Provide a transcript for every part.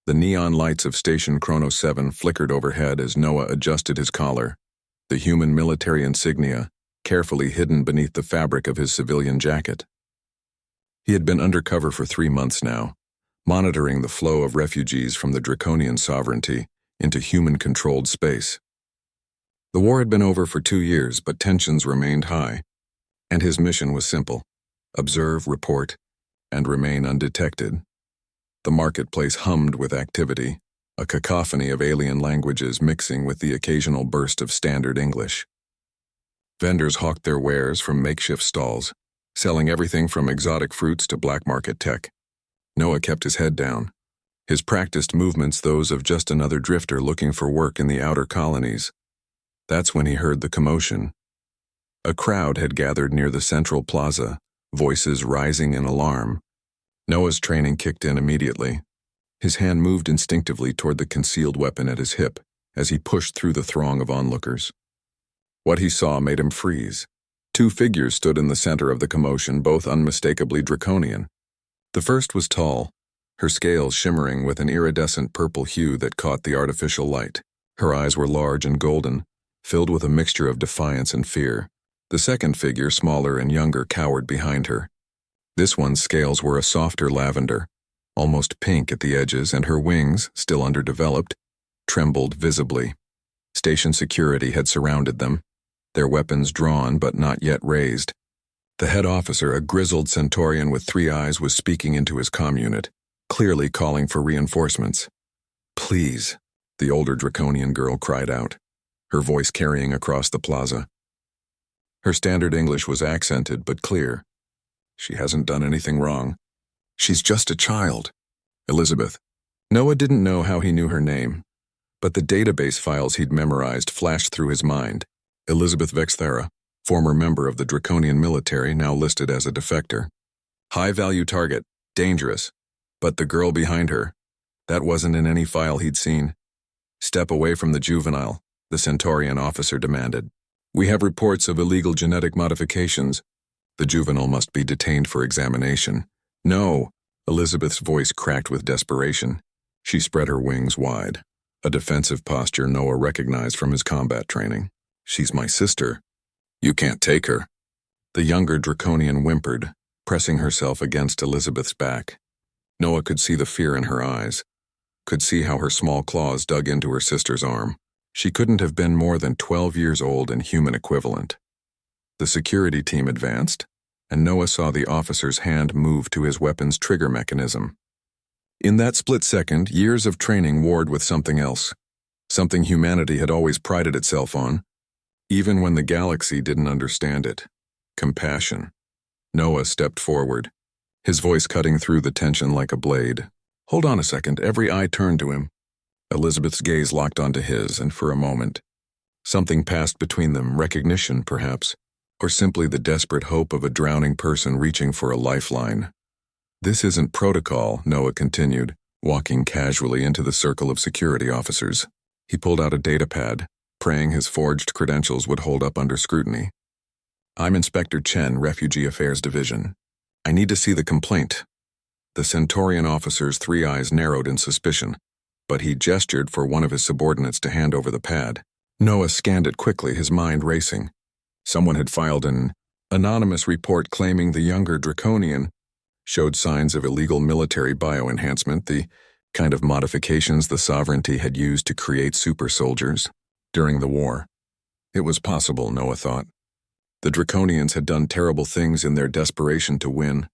The neon lights of Station Chrono 7 flickered overhead as Noah adjusted his collar, the human military insignia carefully hidden beneath the fabric of his civilian jacket. He had been undercover for 3 months now, monitoring the flow of refugees from the draconian sovereignty into human-controlled space. The war had been over for 2 years, but tensions remained high, and his mission was simple: observe, report, and remain undetected. The marketplace hummed with activity, a cacophony of alien languages mixing with the occasional burst of standard English. Vendors hawked their wares from makeshift stalls, selling everything from exotic fruits to black market tech. Noah kept his head down, his practiced movements those of just another drifter looking for work in the outer colonies. That's when he heard the commotion. A crowd had gathered near the central plaza, voices rising in alarm. Noah's training kicked in immediately. His hand moved instinctively toward the concealed weapon at his hip as he pushed through the throng of onlookers. What he saw made him freeze. 2 figures stood in the center of the commotion, both unmistakably draconian. The first was tall, her scales shimmering with an iridescent purple hue that caught the artificial light. Her eyes were large and golden, filled with a mixture of defiance and fear. The second figure, smaller and younger, cowered behind her. This one's scales were a softer lavender, almost pink at the edges, and her wings, still underdeveloped, trembled visibly. Station security had surrounded them, their weapons drawn but not yet raised. The head officer, a grizzled Centaurian with 3 eyes, was speaking into his comm unit, clearly calling for reinforcements. "Please," the older draconian girl cried out, her voice carrying across the plaza. Her standard English was accented but clear. "She hasn't done anything wrong. She's just a child." Elizabeth. Noah didn't know how he knew her name, but the database files he'd memorized flashed through his mind. Elizabeth Vexthera, former member of the draconian military, now listed as a defector. High-value target, dangerous. But the girl behind her, that wasn't in any file he'd seen. "Step away from the juvenile," the Centaurian officer demanded. "We have reports of illegal genetic modifications. The juvenile must be detained for examination." "No," Elizabeth's voice cracked with desperation. She spread her wings wide, a defensive posture Noah recognized from his combat training. "She's my sister. You can't take her." The younger draconian whimpered, pressing herself against Elizabeth's back. Noah could see the fear in her eyes, could see how her small claws dug into her sister's arm. She couldn't have been more than 12 years old and human equivalent. The security team advanced, and Noah saw the officer's hand move to his weapon's trigger mechanism. In that split second, years of training warred with something else, something humanity had always prided itself on, even when the galaxy didn't understand it: compassion. Noah stepped forward, his voice cutting through the tension like a blade. "Hold on a second." Every eye turned to him. Elizabeth's gaze locked onto his, and for a moment, something passed between them, recognition, perhaps, or simply the desperate hope of a drowning person reaching for a lifeline. "This isn't protocol," Noah continued, walking casually into the circle of security officers. He pulled out a datapad, praying his forged credentials would hold up under scrutiny. "I'm Inspector Chen, Refugee Affairs Division. I need to see the complaint." The Centaurian officer's 3 eyes narrowed in suspicion, but he gestured for one of his subordinates to hand over the pad. Noah scanned it quickly, his mind racing. Someone had filed an anonymous report claiming the younger draconian showed signs of illegal military bioenhancement, the kind of modifications the sovereignty had used to create super soldiers during the war. It was possible, Noah thought. The draconians had done terrible things in their desperation to win.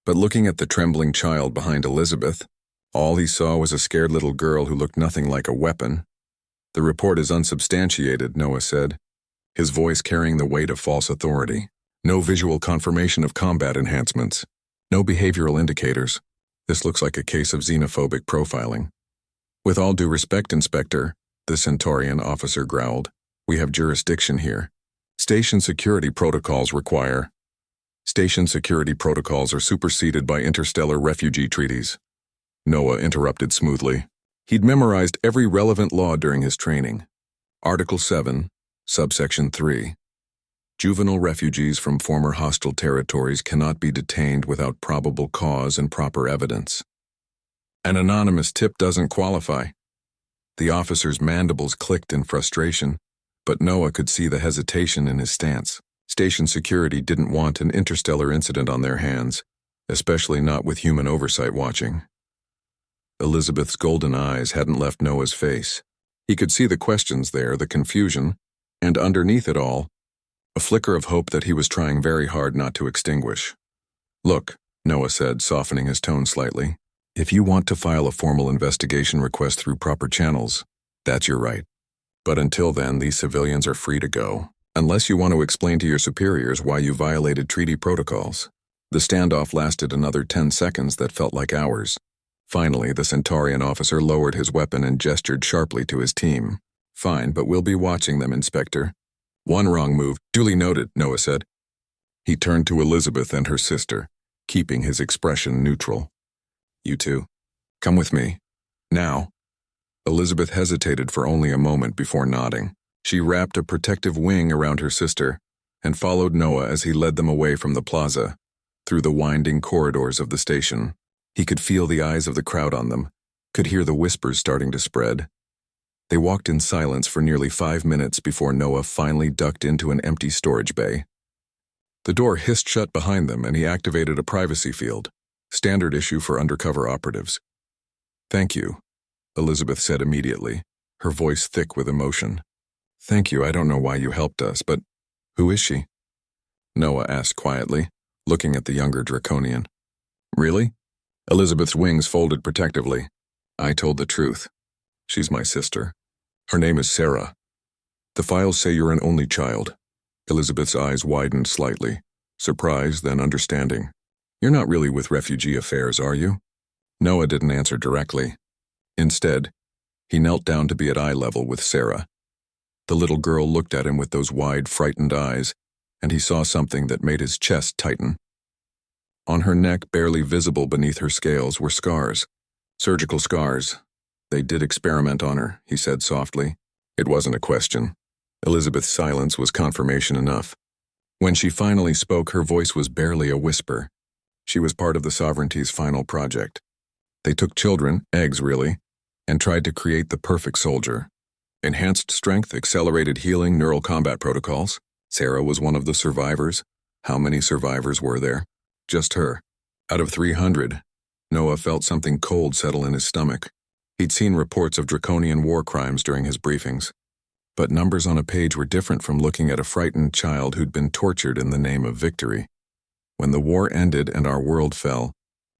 But looking at the trembling child behind Elizabeth, all he saw was a scared little girl who looked nothing like a weapon. "The report is unsubstantiated," Noah said, his voice carrying the weight of false authority. "No visual confirmation of combat enhancements. No behavioral indicators. This looks like a case of xenophobic profiling." "With all due respect, Inspector," the Centaurian officer growled, "we have jurisdiction here. Station security protocols require..." "Station security protocols are superseded by interstellar refugee treaties," Noah interrupted smoothly. He'd memorized every relevant law during his training. Article 7, Subsection 3. Juvenile refugees from former hostile territories cannot be detained without probable cause and proper evidence. An anonymous tip doesn't qualify. The officer's mandibles clicked in frustration, but Noah could see the hesitation in his stance. Station security didn't want an interstellar incident on their hands, especially not with human oversight watching. Elizabeth's golden eyes hadn't left Noah's face. He could see the questions there, the confusion, and underneath it all, a flicker of hope that he was trying very hard not to extinguish. "Look," Noah said, softening his tone slightly, "if you want to file a formal investigation request through proper channels, that's your right. But until then, these civilians are free to go, unless you want to explain to your superiors why you violated treaty protocols." The standoff lasted another 10 seconds that felt like hours. Finally, the Centaurian officer lowered his weapon and gestured sharply to his team. "Fine, but we'll be watching them, Inspector." "One wrong move." "Duly noted," Noah said. He turned to Elizabeth and her sister, keeping his expression neutral. "You two, come with me. Now." Elizabeth hesitated for only a moment before nodding. She wrapped a protective wing around her sister and followed Noah as he led them away from the plaza, through the winding corridors of the station. He could feel the eyes of the crowd on them, could hear the whispers starting to spread. They walked in silence for nearly 5 minutes before Noah finally ducked into an empty storage bay. The door hissed shut behind them and he activated a privacy field, standard issue for undercover operatives. "Thank you," Elizabeth said immediately, her voice thick with emotion. "Thank you, I don't know why you helped us, but who is she?" Noah asked quietly, looking at the younger Draconian. "Really?" Elizabeth's wings folded protectively. "I told the truth. She's my sister. Her name is Sarah. The files say you're an only child." Elizabeth's eyes widened slightly, surprised then understanding. "You're not really with refugee affairs, are you?" Noah didn't answer directly. Instead, he knelt down to be at eye level with Sarah. The little girl looked at him with those wide, frightened eyes, and he saw something that made his chest tighten. On her neck, barely visible beneath her scales, were scars. Surgical scars. "They did experiment on her," he said softly. It wasn't a question. Elizabeth's silence was confirmation enough. When she finally spoke, her voice was barely a whisper. She was part of the Sovereignty's final project. They took children, eggs really, and tried to create the perfect soldier. Enhanced strength, accelerated healing, neural combat protocols. Sarah was one of the survivors. How many survivors were there? Just her. Out of 300, Noah felt something cold settle in his stomach. He'd seen reports of draconian war crimes during his briefings. But numbers on a page were different from looking at a frightened child who'd been tortured in the name of victory. When the war ended and our world fell,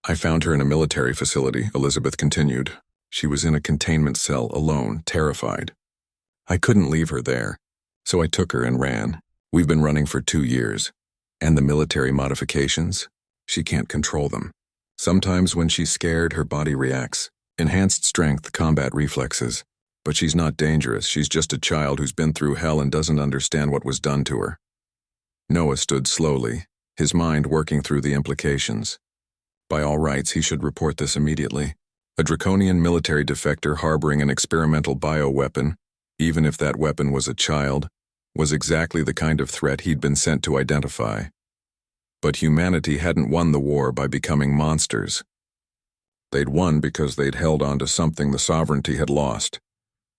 I found her in a military facility, Elizabeth continued. She was in a containment cell alone, terrified. I couldn't leave her there, so I took her and ran. We've been running for 2 years. And the military modifications? She can't control them. Sometimes when she's scared, her body reacts. Enhanced strength, combat reflexes. But she's not dangerous, she's just a child who's been through hell and doesn't understand what was done to her. Noah stood slowly, his mind working through the implications. By all rights, he should report this immediately. A draconian military defector harboring an experimental bioweapon, even if that weapon was a child, was exactly the kind of threat he'd been sent to identify. But humanity hadn't won the war by becoming monsters. They'd won because they'd held on to something the Sovereignty had lost.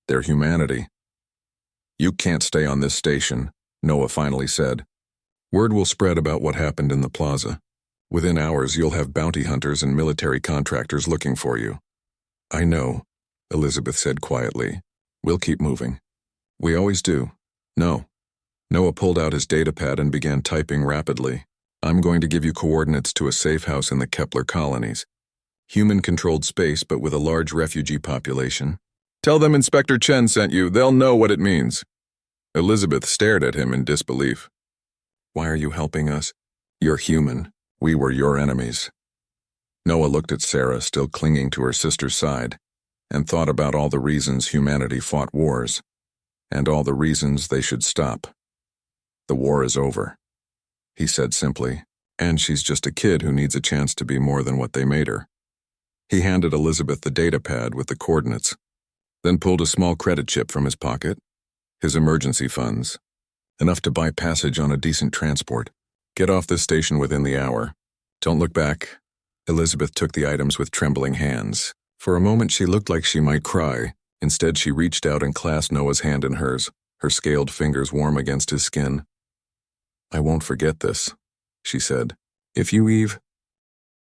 Their humanity. "You can't stay on this station," Noah finally said. "Word will spread about what happened in the plaza. Within hours, you'll have bounty hunters and military contractors looking for you." "I know," Elizabeth said quietly. "We'll keep moving." "We always do." "No." Noah pulled out his datapad and began typing rapidly. "I'm going to give you coordinates to a safe house in the Kepler colonies. Human-controlled space, but with a large refugee population. Tell them Inspector Chen sent you. They'll know what it means." Elizabeth stared at him in disbelief. "Why are you helping us? You're human. We were your enemies." Noah looked at Sarah, still clinging to her sister's side, and thought about all the reasons humanity fought wars, and all the reasons they should stop. "The war is over," he said simply, "and she's just a kid who needs a chance to be more than what they made her." He handed Elizabeth the datapad with the coordinates, then pulled a small credit chip from his pocket. His emergency funds. Enough to buy passage on a decent transport. "Get off this station within the hour. Don't look back." Elizabeth took the items with trembling hands. For a moment she looked like she might cry. Instead, she reached out and clasped Noah's hand in hers, her scaled fingers warm against his skin. "I won't forget this," she said. "If you, Eve,